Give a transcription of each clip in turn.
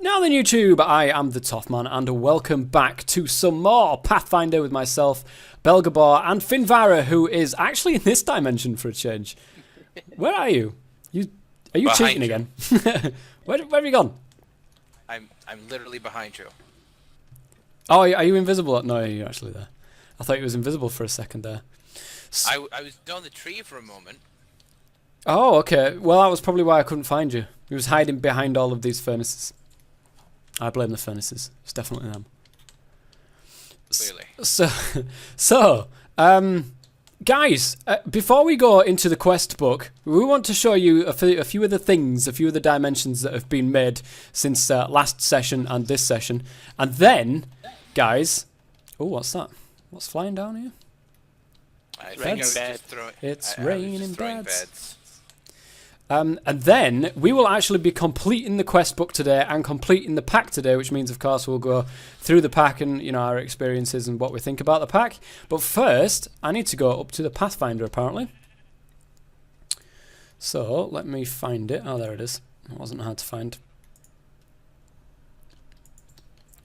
Now then, YouTube, I am the TOFF man, and welcome back to some more Pathfinder with myself, Belgabor, and Finvara, who is actually in this dimension for a change. Where are you? Are you cheating again? where have you gone? I'm literally behind you. Oh, are you invisible? No, you're actually there. I thought you was invisible for a second there. I was down the tree for a moment. Oh, okay. Well, that was probably why I couldn't find you. You was hiding behind all of these furnaces. I blame the furnaces. It's definitely them. Clearly. So, guys, before we go into the quest book, we want to show you a few of the things, a few of the dimensions that have been made since last session and this session. And then, guys... Oh, what's that? What's flying down here? I think I was just throwing... It's raining beds. And then we will actually be completing the quest book today and completing the pack today, which means, of course, we'll go through the pack and, you know, our experiences and what we think about the pack. But first, I need to go up to the Pathfinder, apparently. So, let me find it. Oh, there it is. It wasn't hard to find.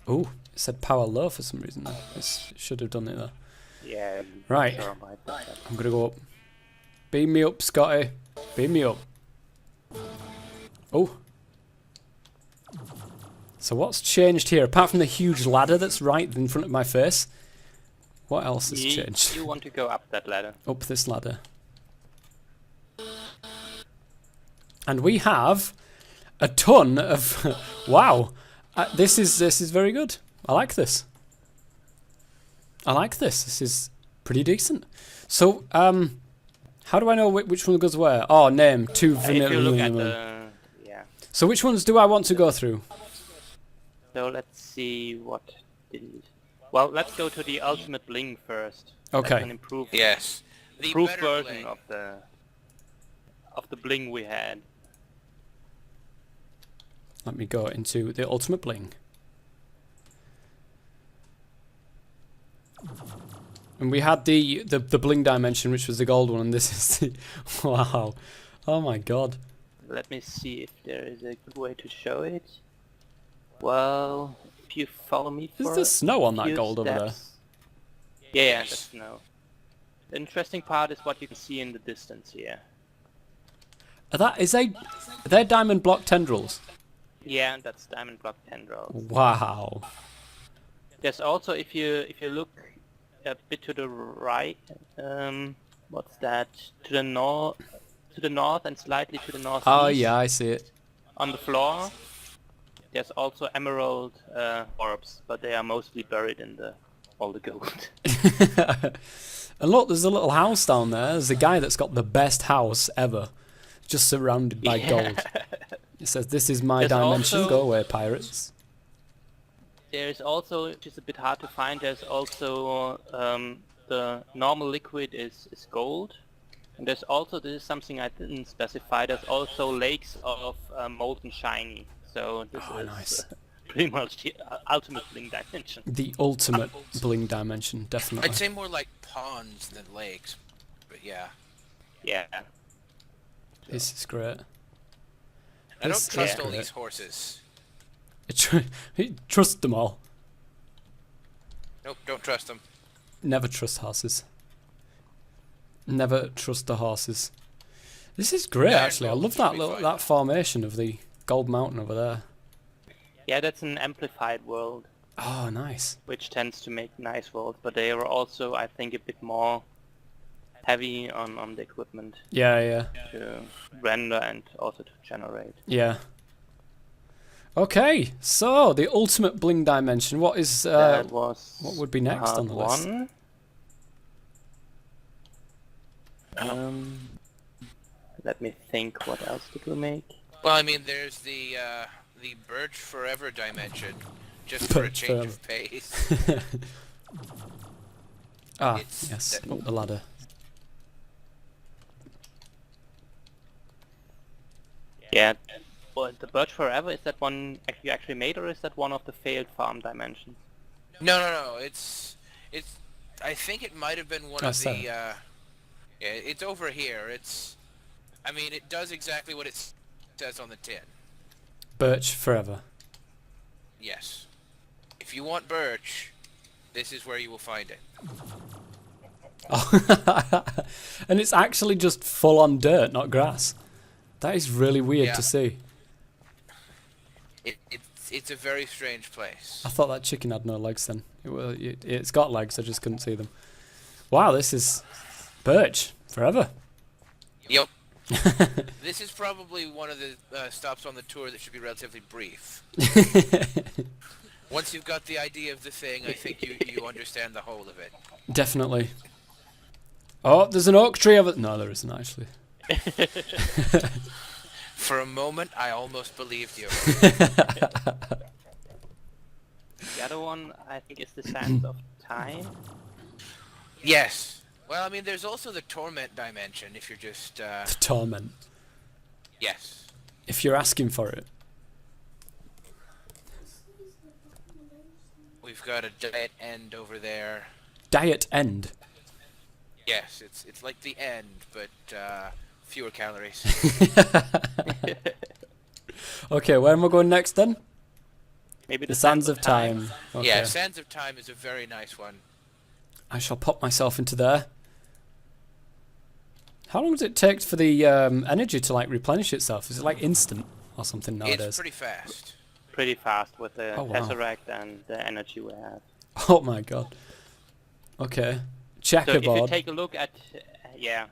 Oh, it said power low for some reason, though. It should have done it, though. Yeah. Right. Sure, I'm going to go up. Beam me up, Scotty. Beam me up. Oh. So what's changed here? Apart from the huge ladder that's right in front of my face, what else has changed? You want to go up that ladder. Up this ladder. And we have a ton of... wow. This is very good. I like this. I like this. This is pretty decent. So, how do I know which one goes where? Oh, name. Two vanilla. If you look at the... Yeah. So which ones do I want to go through? So let's see what did it... Well, let's go to the ultimate bling first. Okay. That's an improved, Yes. The improved better version bling. of the bling we had. Let me go into the ultimate bling. And we had the bling dimension, which was the gold one, and this is the... wow. Oh my god. Let me see if there is a good way to show it. Well, if you follow me for Is there snow on that few gold over there? steps. Yeah, the snow. The interesting part is what you can see in the distance here. Are they diamond block tendrils? Yeah, that's diamond block tendrils. Wow. There's also, if you look a bit to the right, what's that? To the north and slightly to the northeast. Oh yeah, I see it. On the floor, there's also emerald orbs, but they are mostly buried in all the gold. And look, there's a little house down there. There's a guy that's got the best house ever, just surrounded by gold. It says, "This is my dimension. Also, go away, pirates." There's also, which is a bit hard to find, there's also the normal liquid is gold. And there's also, this is something I didn't specify, there's also lakes of molten shiny. So this is nice. Pretty much the ultimate bling dimension. The ultimate bling dimension, definitely. I'd say more like ponds than lakes, but yeah. Yeah. This is great. I don't trust all great. these horses. Trust them all. Nope, don't trust them. Never trust horses. Never trust the horses. This is great, Yeah, actually. I well, love should be fine. that formation of the gold mountain over there. Yeah, that's an amplified world, Oh, nice. which tends to make nice worlds, but they are also, I think, a bit more heavy on the equipment Yeah. to render and also to generate. Yeah. Okay, so the ultimate bling dimension. What is That was what would be next on the list? one. Let me think. What else did we make? Well, I mean, there's the Birch Forever dimension, just for a Birch change of pace. Ah, It's yes, that- up the ladder. Yeah. Well, the Birch Forever, is that one you actually made, or is that one of the failed farm dimensions? No. It's. I think it might have been one of the. Yeah, it's over here. I mean, it does exactly what it says on the tin. Birch forever. Yes. If you want birch, this is where you will find it. Oh. And it's actually just full on dirt, not grass. That is really weird to see. It's a very strange place. I thought that chicken had no legs then. It's got legs, I just couldn't see them. Wow, this is birch forever. Yep. This is probably one of the stops on the tour that should be relatively brief. Once you've got the idea of the thing, I think you understand the whole of it. Definitely. Oh, there's an oak tree over... No, there isn't actually. For a moment, I almost believed you. The other one, I think, is the Sands of Time. Yes. Well, I mean, there's also the Torment dimension, if you're just... The torment. Yes. If you're asking for it. We've got a diet end over there. Diet end? Yes, it's like the end, but fewer calories. Okay, where am I going next then? Maybe The Sands of Time. Okay. Yeah, Sands of Time is a very nice one. I shall pop myself into there. How long does it take for the energy to like replenish itself? Is it like instant or something nowadays? It's pretty fast. Pretty fast with the wow. Tesseract and the energy we have. Oh my god. Okay. Checkerboard. So if you take a look at, yeah,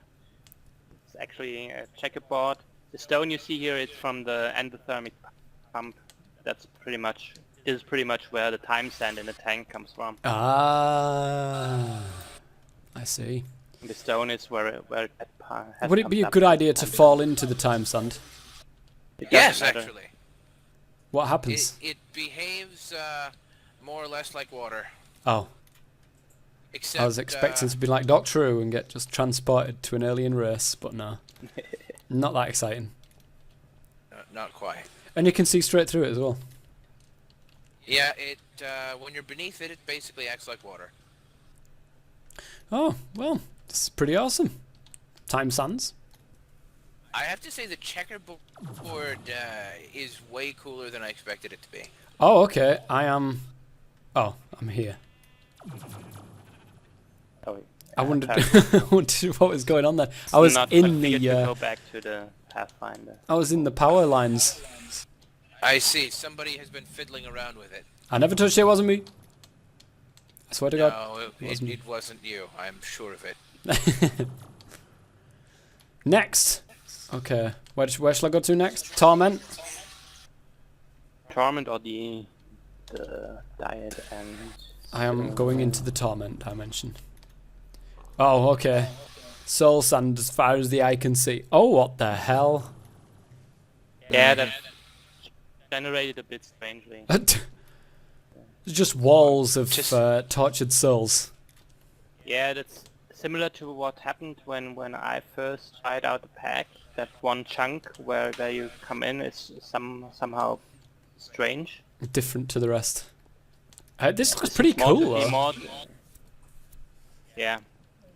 it's actually a checkerboard. The stone you see here is from the endothermic pump. That's pretty much where the time sand in the tank comes from. Ah, I see. And the stone is where it has Would it be a good idea to fall into the time sand? Yes, actually. What happens? It behaves more or less like water. Oh. Except, I was expecting to be like Doctor Who and get just transported to an alien race, but no. Not that exciting. Not quite. And you can see straight through it as well. Yeah, when you're beneath it, it basically acts like water. Oh, well, this is pretty awesome. Time sands. I have to say the checkerboard is way cooler than I expected it to be. Oh, okay. I'm here. Oh, I wondered, I wondered what was going on there. I was in the... go back to the Pathfinder. I was in the power lines. I see. Somebody has been fiddling around with it. I never touched it. It wasn't me. I swear to God. No, it wasn't you. I'm sure of it. Next. Okay. Where shall I go to next? Torment? Torment or the diet and... I am going into the Torment dimension. Oh, okay. Soul sand as far as the eye can see. Oh, what the hell? Yeah, that generated a bit strangely. Just walls of tortured souls. Yeah, that's similar to what happened when I first tried out the pack. That one chunk where you come in is somehow strange. Different to the rest. This looks pretty cool though. Yeah,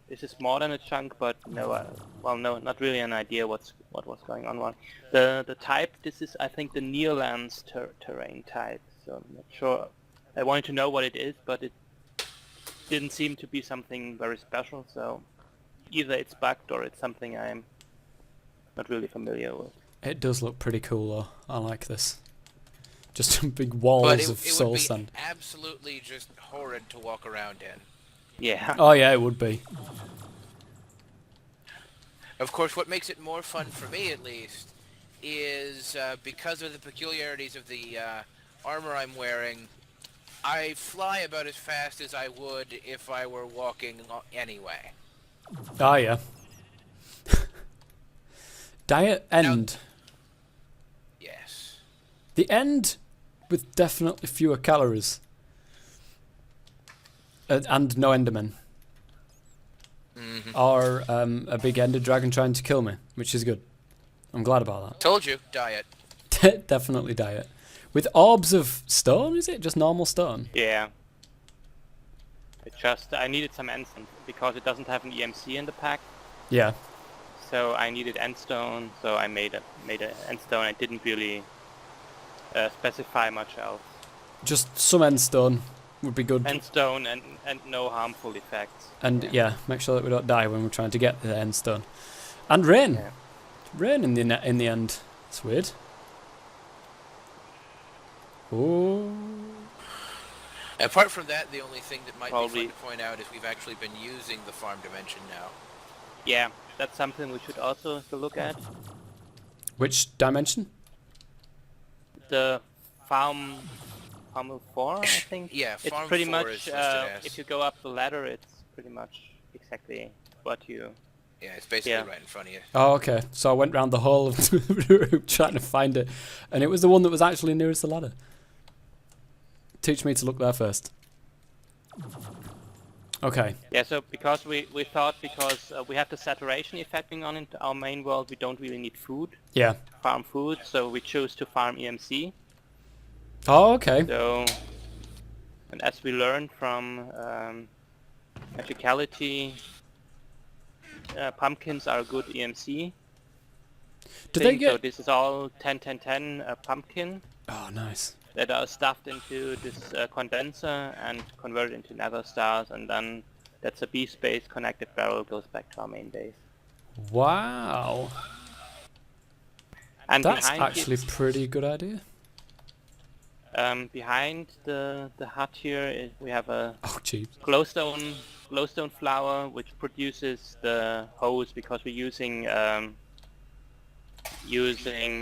this is more than a chunk, but no, not really an idea what was going on. The type, this is I think the Nearlands terrain type. So I'm not sure. I wanted to know what it is, but it didn't seem to be something very special. So either it's bugged or it's something I'm not really familiar with. It does look pretty cool though. I like this. Just some big walls of soul sand. Absolutely just horrid to walk around in. Yeah. Oh yeah, it would be. Of course, what makes it more fun for me, at least, is because of the peculiarities of the armor I'm wearing, I fly about as fast as I would if I were walking anyway. Oh yeah. Diet end. Now, yes. The end with definitely fewer calories. And no endermen. Mm-hmm. Or a big ender dragon trying to kill me, which is good. I'm glad about Told you, diet. that. Definitely diet. With orbs of stone, is it? Just normal stone? Yeah. I needed some endstone because it doesn't have an EMC in the pack. Yeah. So I needed endstone, so I made a endstone. I didn't really specify much else. just some end stone would be good. And stone and no harmful effects. And yeah, make sure that we don't die when we're trying to get the end stone. And rain. Yeah. Rain in the end. It's weird. Oh. Apart from that, the only thing that might Probably. be fun to point out is we've actually been using the farm dimension now. Yeah, that's something we should also look at. Which dimension? The farm 4, I think. Yeah, It's farm pretty 4 much is listed as. if you go up the ladder, it's pretty much exactly what you. Yeah, it's basically Yeah. right in front of you. Oh, okay. So I went round the whole of the room trying to find it, and it was the one that was actually nearest the ladder. Teach me to look there first. Okay. Yeah, so because we thought because we have the saturation effecting on in our main world, we don't really need food, Yeah. farm food, so we chose to farm EMC. Oh, okay. So, and as we learned from Magicality, pumpkins are a good EMC. Do they thing, get? So this is all 10-10-10 pumpkin Oh, nice. that are stuffed into this condenser and converted into nether stars, and then that's a B-space connected barrel goes back to our main base. Wow. And That's behind actually it, pretty good idea. behind the hut here we have a Oh, jeez. glowstone flower which produces the hose because we're using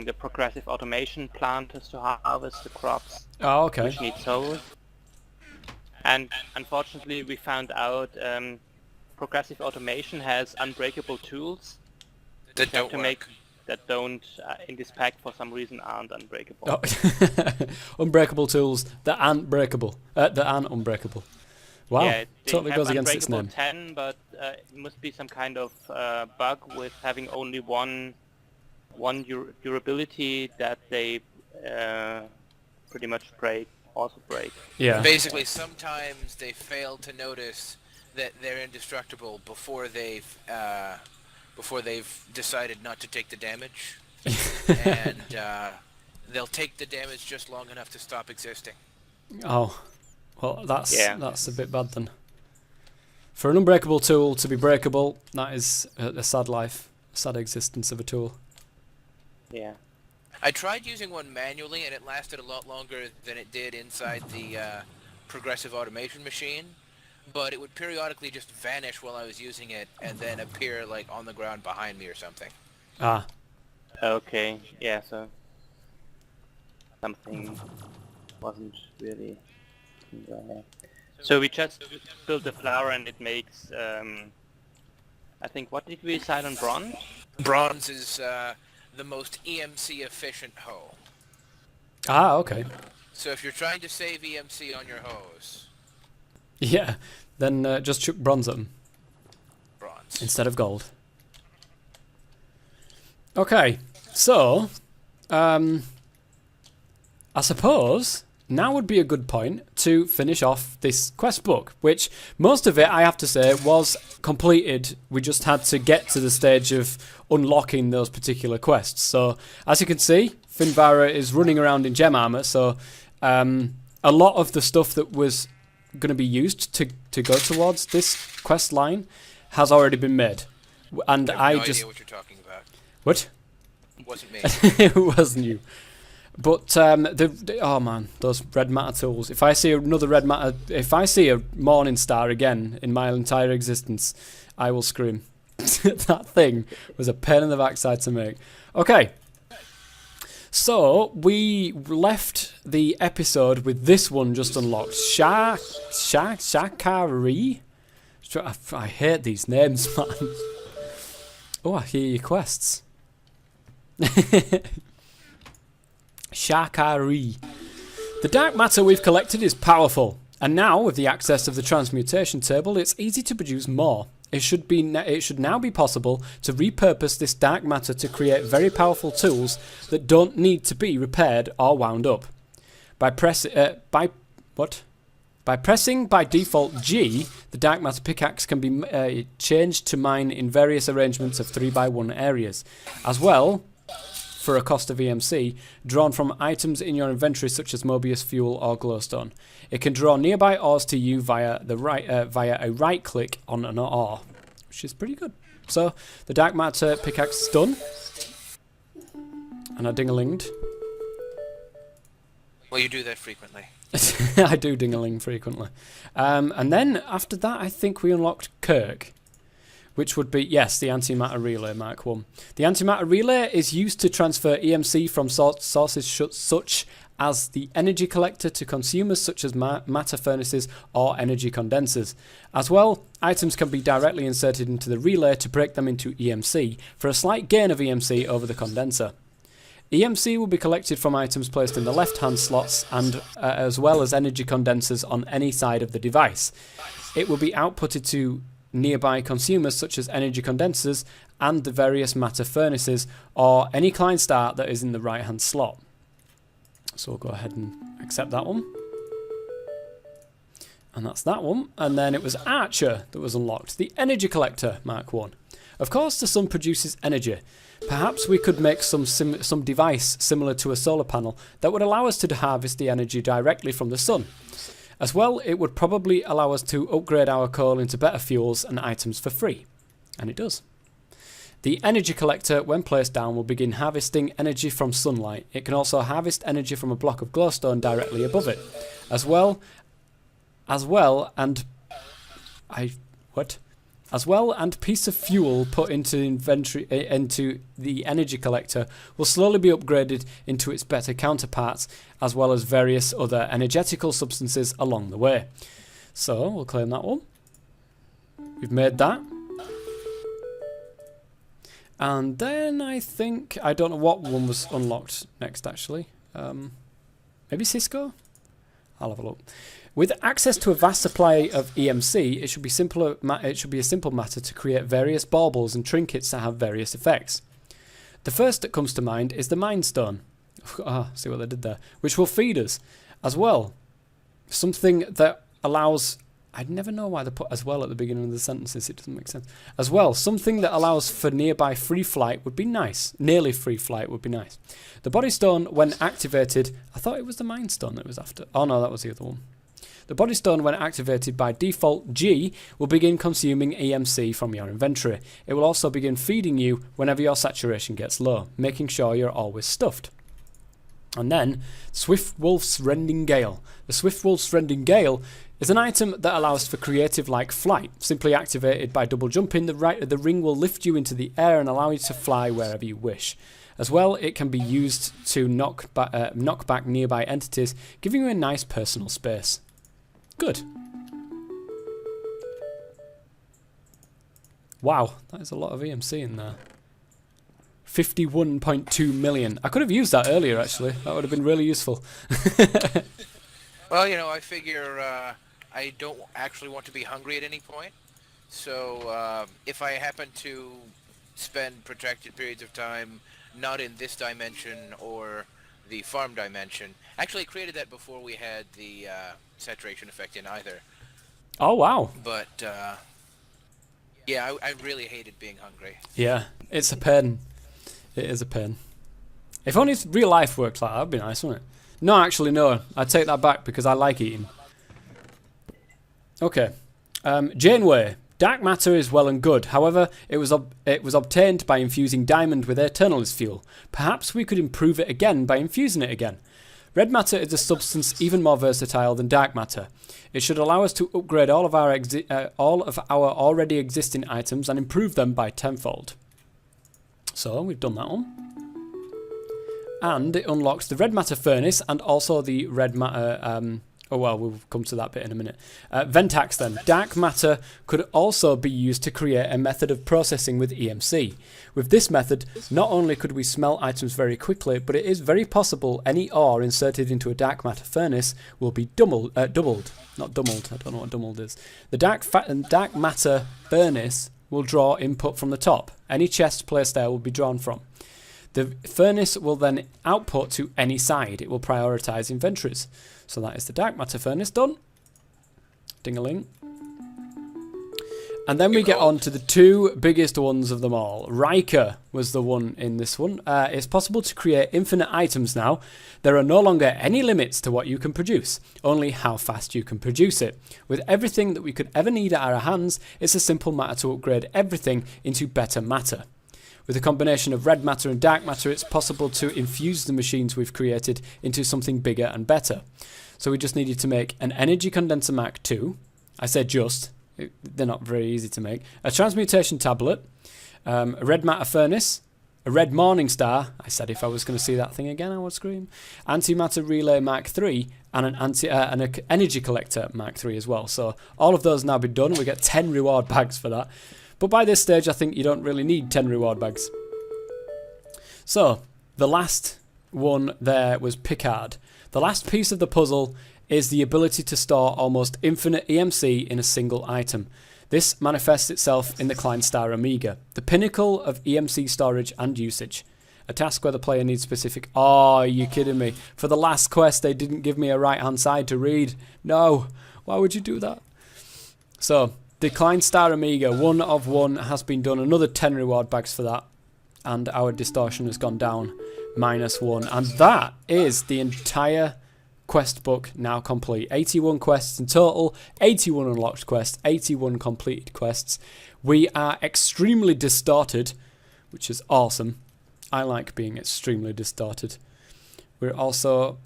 the progressive automation planters to harvest the crops, Oh, okay. which needs hose. And unfortunately we found out progressive automation has unbreakable tools That don't to work. make that don't in this pack for some reason aren't unbreakable. Oh. Unbreakable tools that aren't breakable. That aren't unbreakable. Wow. Yeah, they Totally have goes against its unbreakable name. 10, but it must be some kind of bug with having only one durability that they pretty much also break. Yeah. Basically, sometimes they fail to notice that they're indestructible before they've decided not to take the damage, and they'll take the damage just long enough to stop existing. Oh. Well, that's Yeah. a bit bad then. For an unbreakable tool to be breakable, that is a sad life, a sad existence of a tool. Yeah. I tried using one manually, and it lasted a lot longer than it did inside the progressive automation machine, but it would periodically just vanish while I was using it, and then appear like on the ground behind me or something. Ah. Okay. Yeah. So something wasn't really. So we just built the flower, and it makes. I think what did we decide on bronze? Bronze is the most EMC efficient hoe. Ah, okay. So if you're trying to save EMC on your hose, Yeah. Then just chuck bronze at them bronze. instead of gold. Okay. So, I suppose now would be a good point to finish off this quest book, which most of it, I have to say, was completed. We just had to get to the stage of unlocking those particular quests. So, as you can see, Finvara is running around in gem armor, so a lot of the stuff that was going to be used to go towards this quest line has already been made. And I have no just... idea what you're talking about. What? It wasn't me. It wasn't you. But oh man, those red matter tools. If I see another red matter, if I see a morning star again in my entire existence, I will scream. That thing was a pain in the backside to make. Okay. So we left the episode with this one just unlocked. Shakari. I hate these names, man. Oh, I hear your quests. Shakari. The dark matter we've collected is powerful, and now with the access of the transmutation table, it's easy to produce more. It should now be possible to repurpose this dark matter to create very powerful tools that don't need to be repaired or wound up. By pressing by default G, the dark matter pickaxe can be changed to mine in various arrangements of 3x1 areas. As well, for a cost of EMC, drawn from items in your inventory such as Mobius fuel or glowstone. It can draw nearby ores to you via a right click on an ore, which is pretty good. So the dark matter pickaxe is done, and I ding-a-linged. Well, you do that frequently. I do ding-a-ling frequently. And then after that, I think we unlocked Kirk, which would be, yes, the antimatter relay Mark 1. The antimatter relay is used to transfer EMC from sources such as the energy collector to consumers such as matter furnaces or energy condensers. As well, items can be directly inserted into the relay to break them into EMC for a slight gain of EMC over the condenser. EMC will be collected from items placed in the left-hand slots and as well as energy condensers on any side of the device. It will be outputted to nearby consumers such as energy condensers and the various matter furnaces or any client start that is in the right-hand slot. So we'll go ahead and accept that one. And that's that one. And then it was Archer that was unlocked, the energy collector Mark 1. Of course the sun produces energy. Perhaps we could make some device similar to a solar panel that would allow us to harvest the energy directly from the sun. As well, it would probably allow us to upgrade our coal into better fuels and items for free. And it does. The energy collector, when placed down, will begin harvesting energy from sunlight. It can also harvest energy from a block of glowstone directly above it. As well, and piece of fuel put into inventory into the energy collector will slowly be upgraded into its better counterparts, as well as various other energetical substances along the way. So we'll claim that one. We've made that. And then I think, I don't know what one was unlocked next actually. Maybe Cisco? I'll have a look. With access to a vast supply of EMC, it should be a simple matter to create various baubles and trinkets that have various effects. The first that comes to mind is the Mind Stone. See what they did there. Which will feed us. As well, something that allows... I'd never know why they put as well at the beginning of the sentences, it doesn't make sense. As well, something that allows for nearby free flight would be nice. Nearly free flight would be nice. The Body Stone, when activated... I thought it was the Mind Stone that was after. Oh no, that was the other one. The Body Stone, when activated by default G, will begin consuming EMC from your inventory. It will also begin feeding you whenever your saturation gets low, making sure you're always stuffed. And then, Swift Wolf's Rending Gale. The Swift Wolf's Rending Gale is an item that allows for creative-like flight. Simply activated by double jumping, the ring will lift you into the air and allow you to fly wherever you wish. As well, it can be used to knock back nearby entities, giving you a nice personal space. Good. Wow, that is a lot of EMC in there. 51.2 million. I could have used that earlier, actually. That would have been really useful. Well, you know, I figure I don't actually want to be hungry at any point. So if I happen to spend protracted periods of time not in this dimension or the farm dimension, actually I created that before we had the saturation effect in either. Oh, wow. But, yeah, I really hated being hungry. Yeah, it's a pain. It is a pain. If only real life worked like that, that'd be nice, wouldn't it? No, actually, no. I take that back because I like eating. Okay. Janeway. Dark matter is well and good. However, it was obtained by infusing diamond with Eternalist fuel. Perhaps we could improve it again by infusing it again. Red matter is a substance even more versatile than dark matter. It should allow us to upgrade all of our already existing items and improve them by tenfold. So we've done that one. And it unlocks the red matter furnace and also the red matter... oh well, we'll come to that bit in a minute. Ventax then. Dark matter could also be used to create a method of processing with EMC. With this method, not only could we smelt items very quickly, but it is very possible any ore inserted into a dark matter furnace will be doubled. Not doubled, I don't know what doubled is. The dark matter furnace will draw input from the top. Any chest placed there will be drawn from. The furnace will then output to any side. It will prioritise inventories. So that is the dark matter furnace done. Ding-a-ling. And then we get on to the two biggest ones of them all. Riker was the one in this one. It's possible to create infinite items now. There are no longer any limits to what you can produce, only how fast you can produce it. With everything that we could ever need at our hands, it's a simple matter to upgrade everything into better matter. With a combination of red matter and dark matter, it's possible to infuse the machines we've created into something bigger and better. So we just needed to make an energy condenser Mark II. I said just. They're not very easy to make. A transmutation tablet, a red matter furnace, a red morning star. I said if I was going to see that thing again, I would scream. Antimatter relay Mark III, and an energy collector Mark III as well. So all of those now been done. We get 10 reward bags for that. But by this stage, I think you don't really need 10 reward bags. So the last one there was Picard. The last piece of the puzzle is the ability to store almost infinite EMC in a single item. This manifests itself in the Klein Star Omega, the pinnacle of EMC storage and usage. A task where the player needs specific... Oh, are you kidding me? For the last quest, they didn't give me a right-hand side to read. No, why would you do that? So, the Klein Star Omega, 1 of 1, has been done. Another 10 reward bags for that. And our distortion has gone down, -1. And that is the entire... quest book now complete. 81 quests in total, 81 unlocked quests, 81 completed quests. We are extremely distorted, which is awesome. I like being extremely distorted. We're also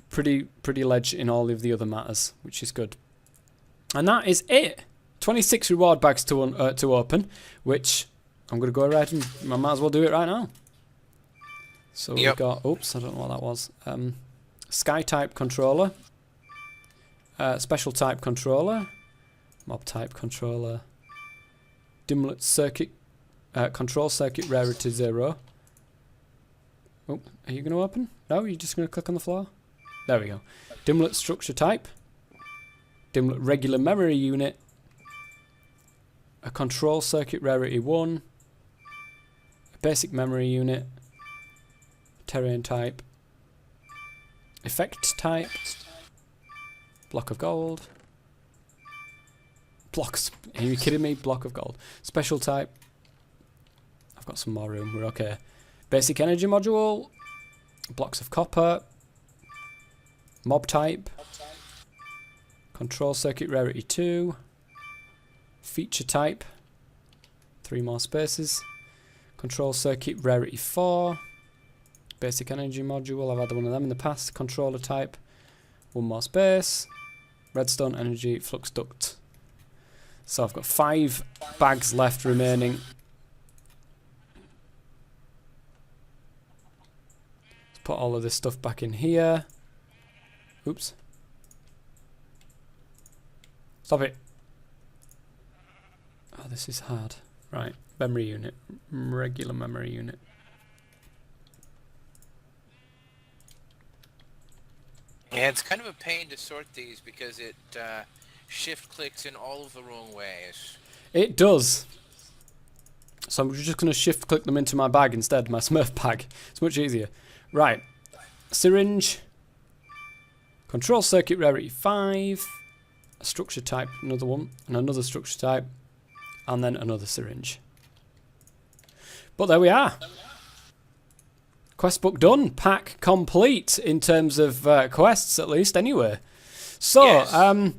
pretty ledge in all of the other matters, which is good. And that is it. 26 reward bags to open, which I'm going to go ahead and I might as well do it right now. So we've got... Oops, I don't know what that was. Sky type controller, special type controller, mob type controller, dimlet circuit, control circuit rarity 0. Oh, are you going to open? No, you're just going to click on the floor? There we go. Dimlet structure type, dimlet regular memory unit, a control circuit rarity 1, a basic memory unit, terrain type, effect type, block of gold, blocks, are you kidding me? Block of gold. Special type, I've got some more room, we're okay. Basic energy module, blocks of copper, mob type, control circuit rarity 2, feature type, 3 more spaces, control circuit rarity 4, basic energy module, I've had one of them in the past. Controller type, 1 more space. Redstone energy flux duct. So I've got 5 bags left remaining. Let's put all of this stuff back in here. Oops. Stop it. Oh, this is hard. Right, memory unit. Regular memory unit. Yeah, it's kind of a pain to sort these because it shift clicks in all of the wrong ways. It does. So I'm just going to shift click them into my bag instead, my Smurf bag. It's much easier. Right. Syringe. Control circuit rarity 5. A structure type, another one. And another structure type. And then another syringe. But there we are. Quest book done. Pack complete in terms of quests, at least, anyway. So, yes.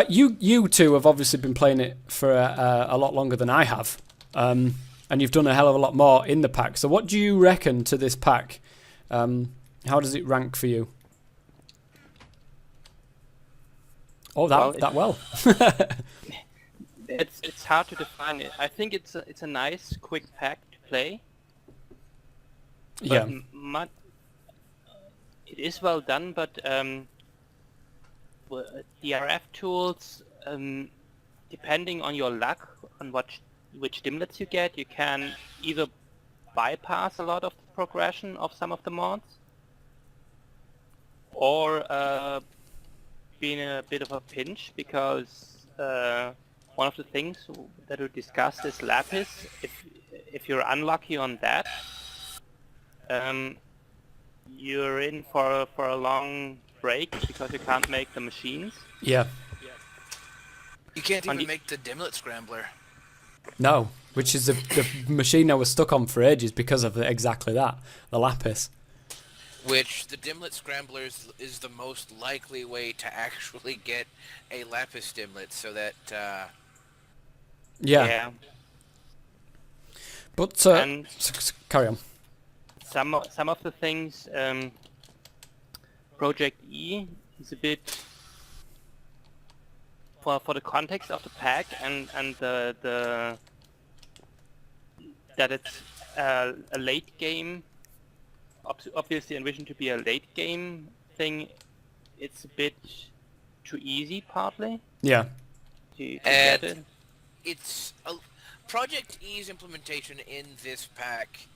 You two have obviously been playing it for a lot longer than I have. And you've done a hell of a lot more in the pack. So what do you reckon to this pack? How does it rank for you? Oh, that well. It's hard to define it. I think it's a nice, quick pack to play. Yeah. It is well done, but DRF tools, depending on your luck, on which dimlets you get, you can either bypass a lot of the progression of some of the mods, or be in a bit of a pinch, because one of the things that we discussed is Lapis. If you're unlucky on that, you're in for a long break because you can't make the machines. Yeah. You can't even make the Dimlet Scrambler. No, which is the machine I was stuck on for ages because of exactly that, the lapis. Which the Dimlet Scramblers is the most likely way to actually get a lapis dimlet, so that Yeah. But And carry on. some of the things, Project E is a bit for the context of the pack and the that it's a late game, obviously envisioned to be a late game thing. It's a bit too easy, partly. Yeah. To get it. It's Project E's implementation in this pack.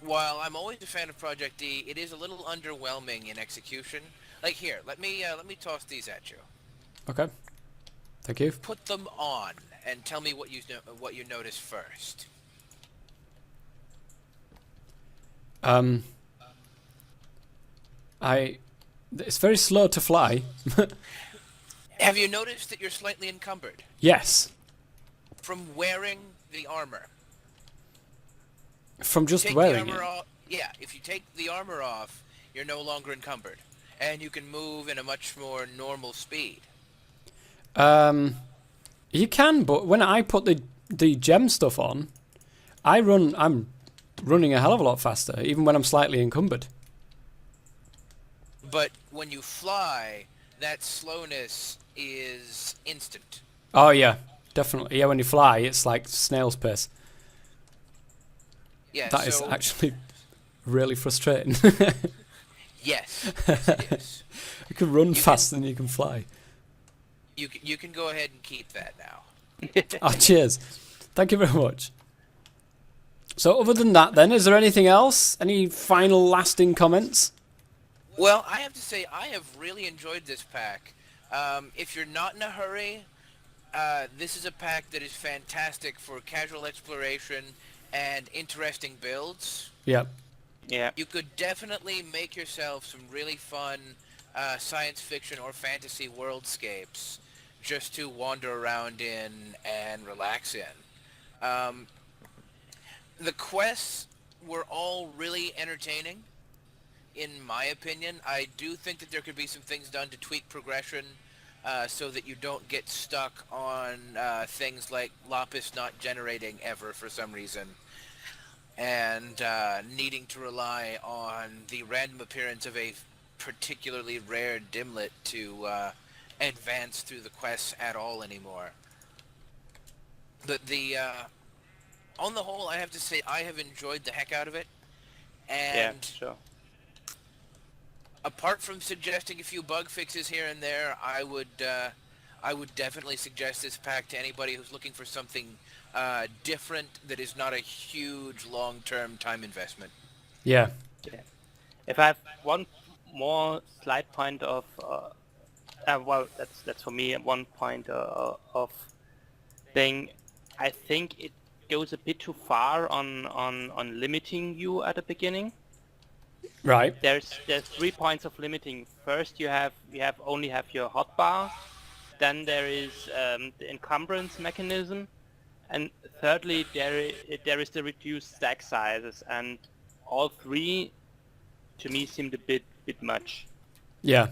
While I'm always a fan of Project E, it is a little underwhelming in execution. Like here, let me toss these at you. Okay. Thank you. Put them on and tell me what you notice first. It's very slow to fly. Have you noticed that you're slightly encumbered? Yes. From wearing the armor. From just wearing it. Yeah, if you take the armor off, you're no longer encumbered. And you can move in a much more normal speed. You can, but when I put the gem stuff on, I'm running a hell of a lot faster, even when I'm slightly encumbered. But when you fly, that slowness is instant. Oh yeah, definitely. Yeah, when you fly, it's like snail's pace. Yeah, That is actually really frustrating. Yes, it is. You can run faster than you can fly. You can go ahead and keep that now. Oh, cheers. Thank you very much. So other than that then, is there anything else? Any final lasting comments? Well, I have to say, I have really enjoyed this pack. If you're not in a hurry, this is a pack that is fantastic for casual exploration and interesting builds. Yeah. Yeah. You could definitely make yourself some really fun science fiction or fantasy worldscapes just to wander around in and relax in. The quests were all really entertaining, in my opinion. I do think that there could be some things done to tweak progression so that you don't get stuck on things like Lapis not generating ever for some reason, and needing to rely on the random appearance of a particularly rare dimlet to advance through the quests at all anymore. But on the whole, I have to say I have enjoyed the heck out of it. And Yeah, sure. apart from suggesting a few bug fixes here and there, I would definitely suggest this pack to anybody who's looking for something different that is not a huge long-term time investment. Yeah. Yeah. If I have one more slight point of, well, that's for me one point of thing. I think it goes a bit too far on limiting you at the beginning. Right. There's 3 points of limiting. First, you only have your hotbar. Then there is the encumbrance mechanism, and thirdly there is the reduced stack sizes, and all three to me seemed a bit much. Yeah.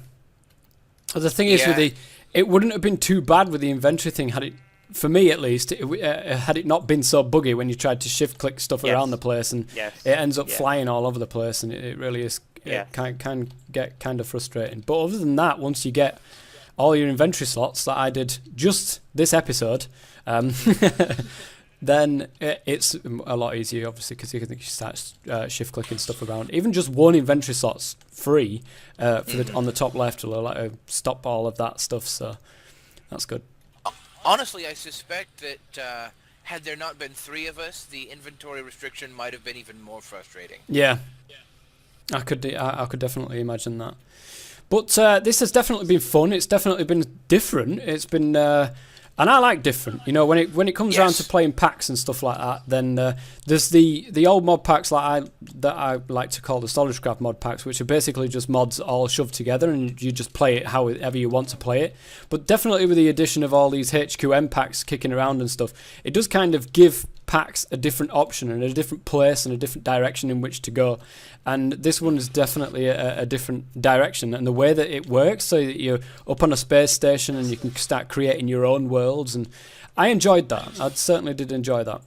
Well, the thing is with it wouldn't have been too bad with the inventory thing had it, for me at least, had it not been so buggy when you tried to shift click stuff around the place and it ends up flying all over the place, and it really is it can get kind of frustrating. But other than that, once you get all your inventory slots that I did just this episode, then it's a lot easier, obviously, because you can start shift clicking stuff around. Even just one inventory slot's free on the top left will allow to stop all of that stuff, so that's good. Honestly, I suspect that had there not been 3 of us, the inventory restriction might have been even more frustrating. Yeah, I could definitely imagine that. But this has definitely been fun. It's definitely been different. It's been And I like different. You know, when it comes around to playing packs and stuff like that, then there's the old mod packs that I like to call the Stolagecraft mod packs, which are basically just mods all shoved together, and you just play it however you want to play it. But definitely with the addition of all these HQM packs kicking around and stuff, it does kind of give packs a different option and a different place and a different direction in which to go. And this one is definitely a different direction, and the way that it works, so that you're up on a space station and you can start creating your own worlds, and I enjoyed that. I certainly did enjoy that.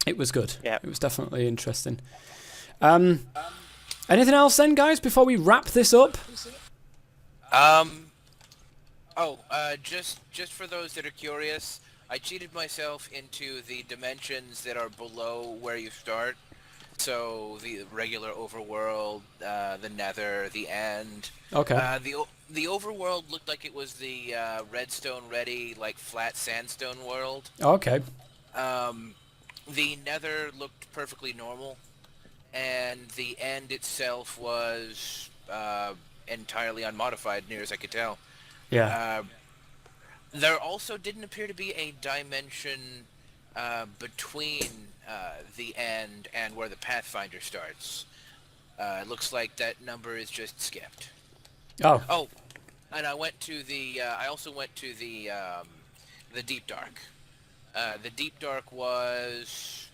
It was good. Yeah. It was definitely interesting. Anything else then, guys, before we wrap this up? Just for those that are curious, I cheated myself into the dimensions that are below where you start. So the regular overworld, the nether, the end. Okay. The overworld looked like it was the redstone ready, like flat sandstone world. Okay. The nether looked perfectly normal, and the end itself was entirely unmodified, near as I could tell. Yeah. There also didn't appear to be a dimension between the end and where the Pathfinder starts. It looks like that number is just skipped. Oh. Oh, and I went to the. I also went to the Deep Dark. The Deep Dark was.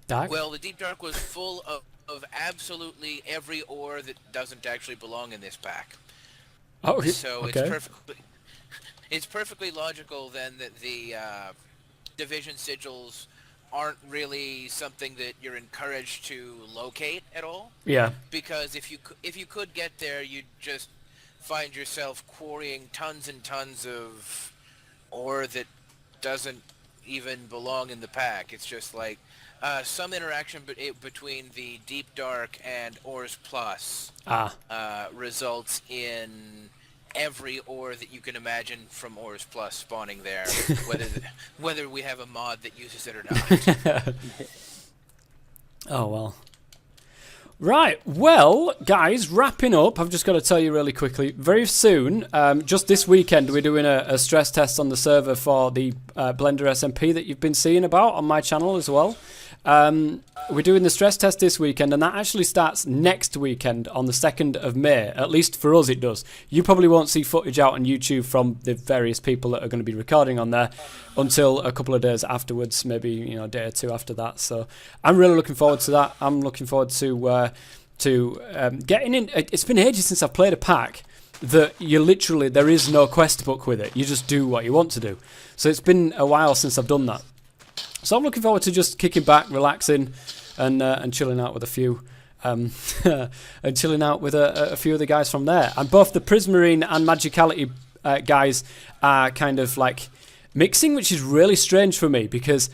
Dark? Well, the Deep Dark was full of absolutely every ore that doesn't actually belong in this pack. Oh, So okay. it's perfectly logical then that the division sigils aren't really something that you're encouraged to locate at all. Yeah. Because if you could get there, you'd just find yourself quarrying tons and tons of ore that doesn't even belong in the pack. It's just like some interaction between the Deep Dark and Ores Plus results in every ore that you can imagine from Ores Plus spawning there, whether we have a mod that uses it or not. Oh, well. Right, well, guys, wrapping up, I've just got to tell you really quickly, very soon, just this weekend, we're doing a stress test on the server for the Blender SMP that you've been seeing about on my channel as well. We're doing the stress test this weekend, and that actually starts next weekend on the 2nd of May. At least for us it does. You probably won't see footage out on YouTube from the various people that are going to be recording on there until a couple of days afterwards, maybe a day or two after that. So I'm really looking forward to that. I'm looking forward to getting in. It's been ages since I've played a pack that there is no quest book with it. You just do what you want to do. So it's been a while since I've done that. So I'm looking forward to just kicking back, relaxing, and chilling out with a few, and chilling out with a few of the guys from there. And both the Prismarine and Magicality guys are kind of like mixing, which is really strange for me because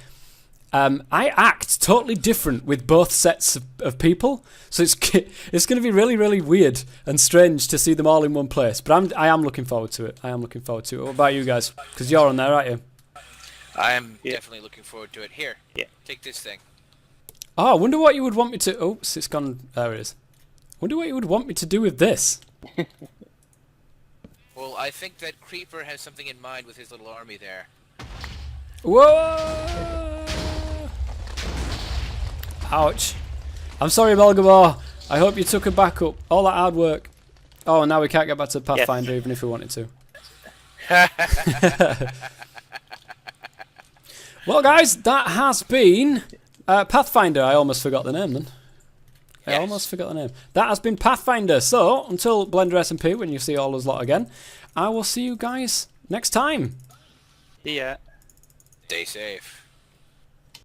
I act totally different with both sets of people. So it's going to be really, really weird and strange to see them all in one place. But I am looking forward to it. What about you guys? Because you're on there, aren't you? I am definitely looking forward to it. Here, take this thing. Oh, I wonder what you would want me to... Oops, it's gone... There it is. I wonder what you would want me to do with this. Well, I think that Creeper has something in mind with his little army there. Whoa! Ouch. I'm sorry, Belgamore. I hope you took it back up. All that hard work. Oh, and now we can't get back to Pathfinder even if we wanted to. Well, guys, that has been Pathfinder. I almost forgot the name then. I almost forgot the name. That has been Pathfinder. So, until Blender SMP, when you see all those lot again, I will see you guys next time. See ya. Stay safe.